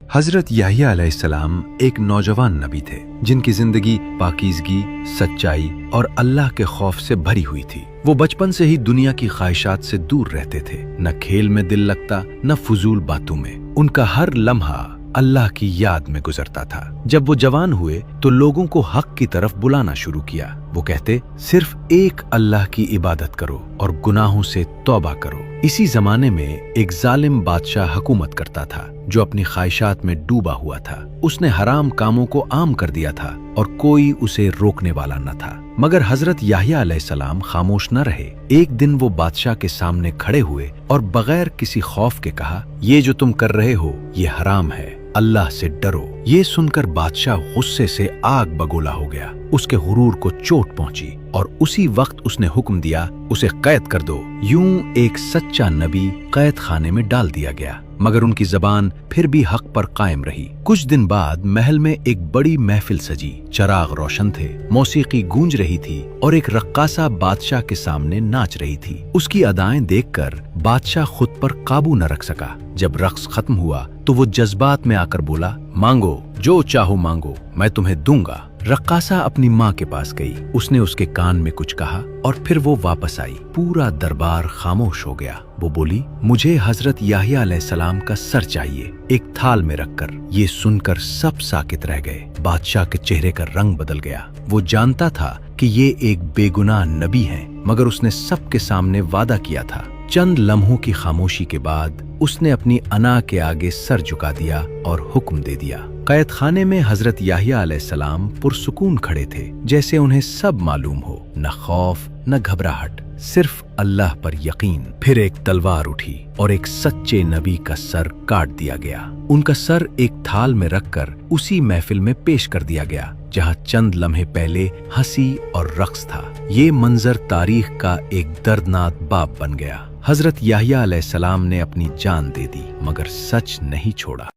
हजरत याहिया अलैहिस्सलाम एक नौजवान नबी थे जिनकी जिंदगी पाकीज़गी, सच्चाई और अल्लाह के खौफ से भरी हुई थी। वो बचपन से ही दुनिया की ख्वाहिशात से दूर रहते थे। न खेल में दिल लगता, न फजूल बातों में। उनका हर लम्हा अल्लाह की याद में गुजरता था। जब वो जवान हुए तो लोगों को हक की तरफ बुलाना शुरू किया। वो कहते, सिर्फ एक अल्लाह की इबादत करो और गुनाहों से तौबा करो। इसी जमाने में एक जालिम बादशाह हुकूमत करता था जो अपनी ख्वाहिशात में डूबा हुआ था। उसने हराम कामों को आम कर दिया था और कोई उसे रोकने वाला न था। मगर हजरत याहिया अलैहिस्सलाम खामोश न रहे। एक दिन वो बादशाह के सामने खड़े हुए और बगैर किसी खौफ के कहा, ये जो तुम कर रहे हो ये हराम है, अल्लाह से डरो। ये सुनकर बादशाह गुस्से से आग बगोला हो गया। उसके गुरूर को चोट पहुंची और उसी वक्त उसने हुक्म दिया, उसे कैद कर दो। यूं एक सच्चा नबी कैद खाने में डाल दिया गया, मगर उनकी जबान फिर भी हक पर कायम रही। कुछ दिन बाद महल में एक बड़ी महफिल सजी। चराग रोशन थे, मौसीकी गूंज रही थी और एक रक्कासा बादशाह के सामने नाच रही थी। उसकी अदाएं देखकर बादशाह खुद पर काबू न रख सका। जब रक्स खत्म हुआ तो वो जज्बात में आकर बोला, मांगो, जो चाहो मांगो, मैं तुम्हें दूंगा। रक्कासा अपनी माँ के पास गई। उसने उसके कान में कुछ कहा और फिर वो वापस आई। पूरा दरबार खामोश हो गया। वो बोली, मुझे हजरत याहिया अलैहिस्सलाम का सर चाहिए, एक थाल में रखकर। ये सुनकर सब साकित रह गए। बादशाह के चेहरे का रंग बदल गया। वो जानता था कि ये एक बेगुनाह नबी हैं, मगर उसने सबके सामने वादा किया था। चंद लम्हों की खामोशी के बाद उसने अपनी अना के आगे सर झुका दिया और हुक्म दे दिया। कैद खाने में हजरत याहिया अलैहिस्सलाम पुरसुकून खड़े थे, जैसे उन्हें सब मालूम हो। न खौफ न घबराहट, सिर्फ अल्लाह पर यकीन। फिर एक तलवार उठी और एक सच्चे नबी का सर काट दिया गया। उनका सर एक थाल में रखकर उसी महफिल में पेश कर दिया गया जहां चंद लम्हे पहले हंसी और रक्स था। ये मंजर तारीख का एक दर्दनाक बाब बन गया। हजरत याहिया अलैहिस्सलाम ने अपनी जान दे दी, मगर सच नहीं छोड़ा।